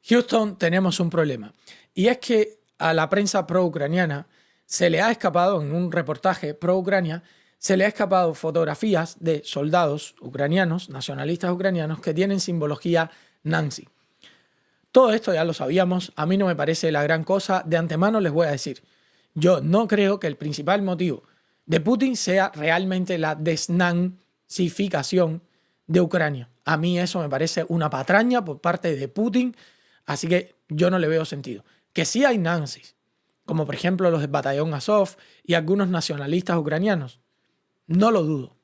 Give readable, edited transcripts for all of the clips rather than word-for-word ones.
Houston, tenemos un problema. Y es que a la prensa pro-ucraniana se le ha escapado, en un reportaje pro-Ucrania, se le ha escapado fotografías de soldados ucranianos, nacionalistas ucranianos, que tienen simbología nazi. Todo esto ya lo sabíamos, a mí no me parece la gran cosa. De antemano les voy a decir, yo no creo que el principal motivo de Putin sea realmente la desnazificación de Ucrania. A mí eso me parece una patraña por parte de Putin, así que yo no le veo sentido. Que sí hay nazis, como por ejemplo los del batallón Azov y algunos nacionalistas ucranianos, no lo dudo.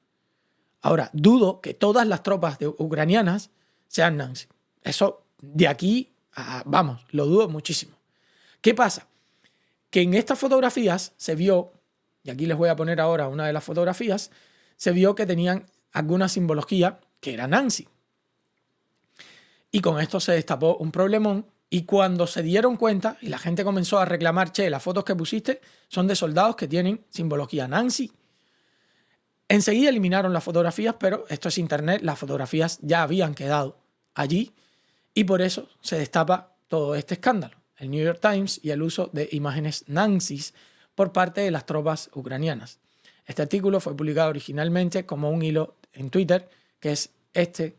Ahora, dudo que todas las tropas ucranianas sean nazis. Eso de aquí, vamos, lo dudo muchísimo. ¿Qué pasa? Que en estas fotografías se vio, y aquí les voy a poner ahora una de las fotografías, se vio que tenían alguna simbología que era nazi. Y con esto se destapó un problemón, y cuando se dieron cuenta y la gente comenzó a reclamar, che, las fotos que pusiste son de soldados que tienen simbología nazi. Enseguida eliminaron las fotografías, pero esto es internet, las fotografías ya habían quedado allí y por eso se destapa todo este escándalo. El New York Times y el uso de imágenes nazis por parte de las tropas ucranianas. Este artículo fue publicado originalmente como un hilo en Twitter, que es este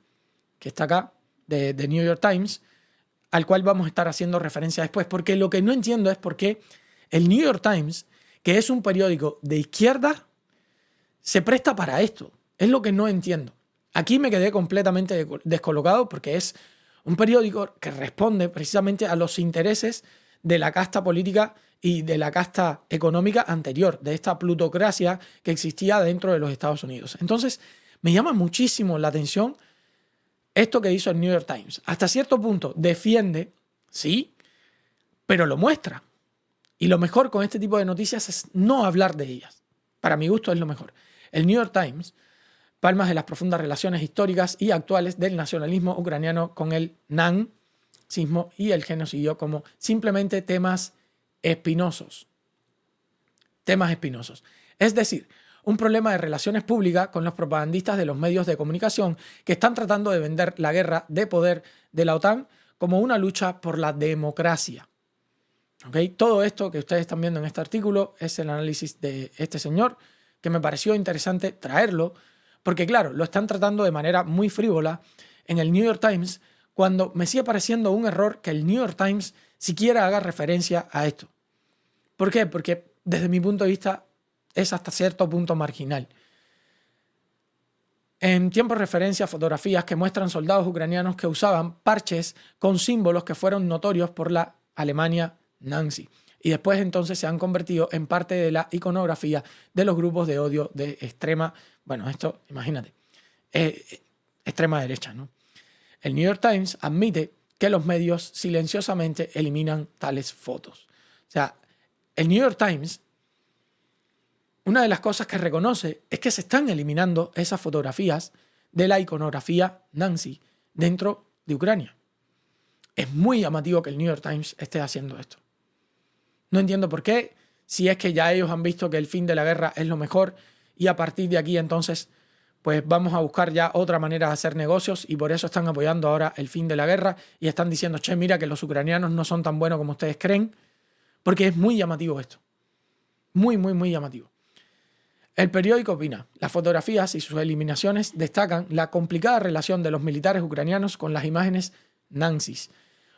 que está acá, de New York Times, al cual vamos a estar haciendo referencia después, porque lo que no entiendo es por qué el New York Times, que es un periódico de izquierda, se presta para esto. Es lo que no entiendo. Aquí me quedé completamente descolocado porque es un periódico que responde precisamente a los intereses de la casta política y de la casta económica anterior, de esta plutocracia que existía dentro de los Estados Unidos. Entonces, me llama muchísimo la atención esto que hizo el New York Times. Hasta cierto punto defiende, sí, pero lo muestra. Y lo mejor con este tipo de noticias es no hablar de ellas. Para mi gusto es lo mejor. El New York Times, palmas de las profundas relaciones históricas y actuales del nacionalismo ucraniano con el nazismo y el genocidio como simplemente temas espinosos. Temas espinosos. Es decir, un problema de relaciones públicas con los propagandistas de los medios de comunicación que están tratando de vender la guerra de poder de la OTAN como una lucha por la democracia. ¿Okay? Todo esto que ustedes están viendo en este artículo es el análisis de este señor, que me pareció interesante traerlo, porque claro, lo están tratando de manera muy frívola en el New York Times, cuando me sigue pareciendo un error que el New York Times siquiera haga referencia a esto. ¿Por qué? Porque desde mi punto de vista es hasta cierto punto marginal. En tiempo referencia a fotografías que muestran soldados ucranianos que usaban parches con símbolos que fueron notorios por la Alemania nazi. Y después entonces se han convertido en parte de la iconografía de los grupos de odio de extrema, bueno, esto, imagínate, extrema derecha, ¿no? El New York Times admite que los medios silenciosamente eliminan tales fotos. O sea, el New York Times, una de las cosas que reconoce es que se están eliminando esas fotografías de la iconografía nazi dentro de Ucrania. Es muy llamativo que el New York Times esté haciendo esto. No entiendo por qué, si es que ya ellos han visto que el fin de la guerra es lo mejor y a partir de aquí entonces pues vamos a buscar ya otra manera de hacer negocios y por eso están apoyando ahora el fin de la guerra y están diciendo, che, mira que los ucranianos no son tan buenos como ustedes creen, porque es muy llamativo esto. Muy, muy, muy llamativo. El periódico opina, las fotografías y sus eliminaciones destacan la complicada relación de los militares ucranianos con las imágenes nazis,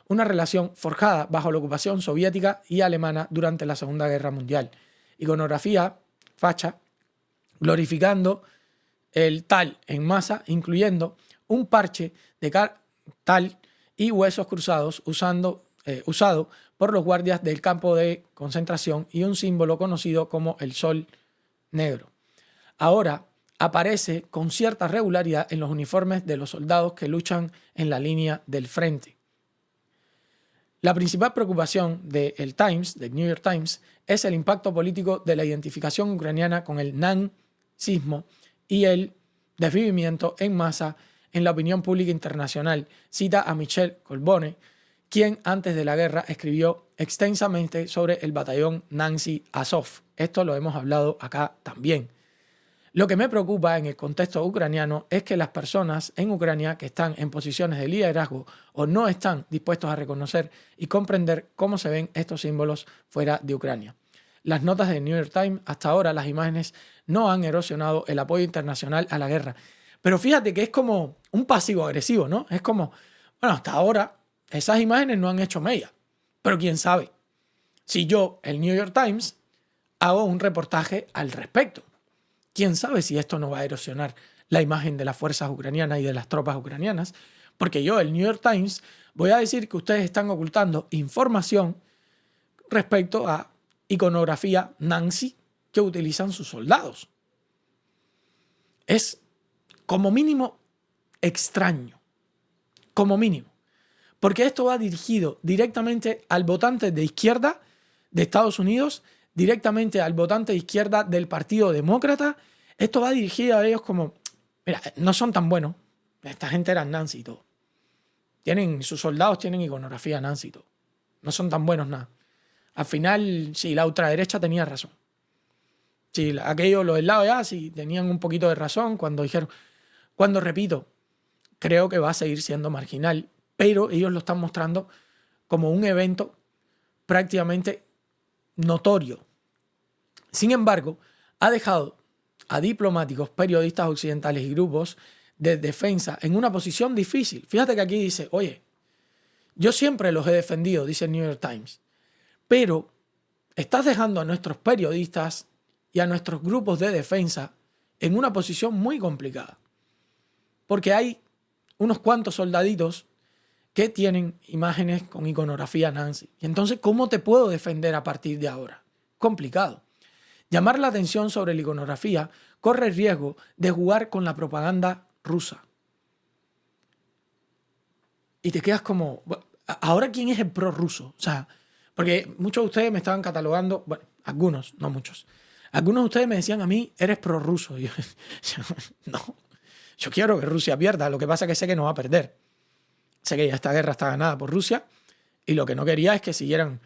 una relación forjada bajo la ocupación soviética y alemana durante la Segunda Guerra Mundial. Iconografía facha, glorificando el tal en masa, incluyendo un parche de tal y huesos cruzados usado por los guardias del campo de concentración y un símbolo conocido como el sol negro. Ahora aparece con cierta regularidad en los uniformes de los soldados que luchan en la línea del frente. La principal preocupación del Times, del New York Times, es el impacto político de la identificación ucraniana con el nazismo y el desvivimiento en masa en la opinión pública internacional. Cita a Michel Colbone, quien antes de la guerra escribió extensamente sobre el batallón nazi Azov. Esto lo hemos hablado acá también. Lo que me preocupa en el contexto ucraniano es que las personas en Ucrania que están en posiciones de liderazgo o no están dispuestos a reconocer y comprender cómo se ven estos símbolos fuera de Ucrania. Las notas de New York Times, hasta ahora las imágenes no han erosionado el apoyo internacional a la guerra. Pero fíjate que es como un pasivo agresivo, ¿no? Es como, bueno, hasta ahora esas imágenes no han hecho mella. Pero quién sabe, si yo, el New York Times, hago un reportaje al respecto. ¿Quién sabe si esto no va a erosionar la imagen de las fuerzas ucranianas y de las tropas ucranianas? Porque yo, el New York Times, voy a decir que ustedes están ocultando información respecto a iconografía nazi que utilizan sus soldados. Es como mínimo extraño, como mínimo. Porque esto va dirigido directamente al votante de izquierda de Estados Unidos, directamente al votante de izquierda del Partido Demócrata. Esto va dirigido a ellos como, mira, no son tan buenos. Esta gente era nazi y todo. Sus soldados tienen iconografía nazi y todo. No son tan buenos nada. Al final, sí, la ultraderecha tenía razón. Sí, aquellos, los del lado ya, sí, tenían un poquito de razón cuando dijeron, cuando repito, creo que va a seguir siendo marginal, pero ellos lo están mostrando como un evento prácticamente notorio. Sin embargo, ha dejado a diplomáticos, periodistas occidentales y grupos de defensa en una posición difícil. Fíjate que aquí dice, oye, yo siempre los he defendido, dice el New York Times, pero estás dejando a nuestros periodistas y a nuestros grupos de defensa en una posición muy complicada. Porque hay unos cuantos soldaditos que tienen imágenes con iconografía nazi. Y entonces, ¿cómo te puedo defender a partir de ahora? Complicado. Llamar la atención sobre la iconografía corre el riesgo de jugar con la propaganda rusa. Y te quedas como, ¿ahora quién es el prorruso? O sea, porque muchos de ustedes me estaban catalogando, bueno, algunos, no muchos. Algunos de ustedes me decían a mí, eres prorruso. Y yo, no, yo quiero que Rusia pierda, lo que pasa es que sé que no va a perder. Sé que ya esta guerra está ganada por Rusia y lo que no quería es que siguieran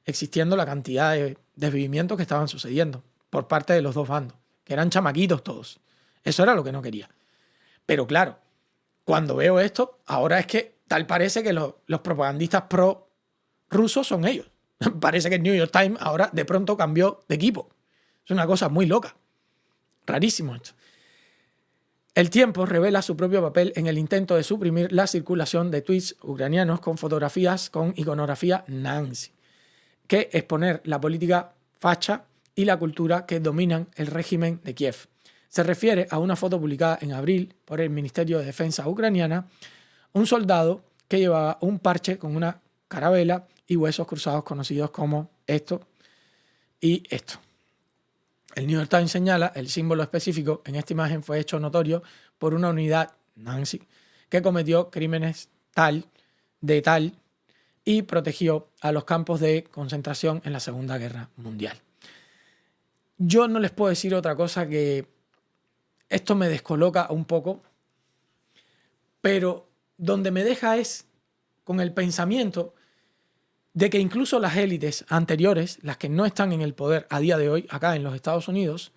existiendo la cantidad de desvivimientos que estaban sucediendo por parte de los dos bandos, que eran chamaquitos todos. Eso era lo que no quería. Pero claro, cuando veo esto, ahora es que tal parece que los propagandistas pro-rusos son ellos. Parece que el New York Times ahora de pronto cambió de equipo. Es una cosa muy loca. Rarísimo esto. El Tiempo revela su propio papel en el intento de suprimir la circulación de tweets ucranianos con fotografías con iconografía nazi, que exponer la política facha y la cultura que dominan el régimen de Kiev. Se refiere a una foto publicada en abril por el Ministerio de Defensa ucraniana, un soldado que llevaba un parche con una carabela y huesos cruzados conocidos como esto y esto. El New York Times señala el símbolo específico en esta imagen fue hecho notorio por una unidad nazi que cometió crímenes tal y protegió a los campos de concentración en la Segunda Guerra Mundial. Yo no les puedo decir otra cosa que esto me descoloca un poco, pero donde me deja es con el pensamiento de que incluso las élites anteriores, las que no están en el poder a día de hoy, acá en los Estados Unidos,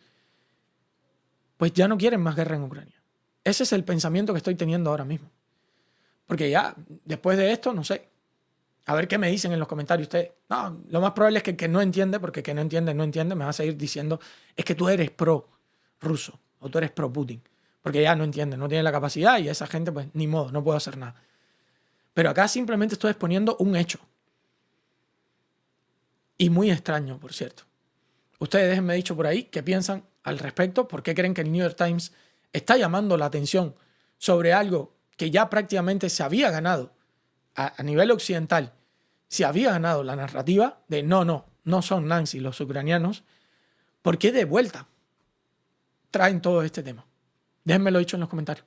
pues ya no quieren más guerra en Ucrania. Ese es el pensamiento que estoy teniendo ahora mismo. Porque ya, después de esto, no sé. A ver qué me dicen en los comentarios ustedes. No, lo más probable es que el que no entiende, porque el que no entiende, me va a seguir diciendo, es que tú eres pro-ruso o tú eres pro-Putin. Porque ya no entiende, no tiene la capacidad y esa gente, pues, ni modo, no puedo hacer nada. Pero acá simplemente estoy exponiendo un hecho. Y muy extraño, por cierto. Ustedes déjenme dicho por ahí qué piensan al respecto, por qué creen que el New York Times está llamando la atención sobre algo que ya prácticamente se había ganado a nivel occidental, se había ganado la narrativa de no son nazi los ucranianos. ¿Por qué de vuelta traen todo este tema? Déjenmelo dicho en los comentarios.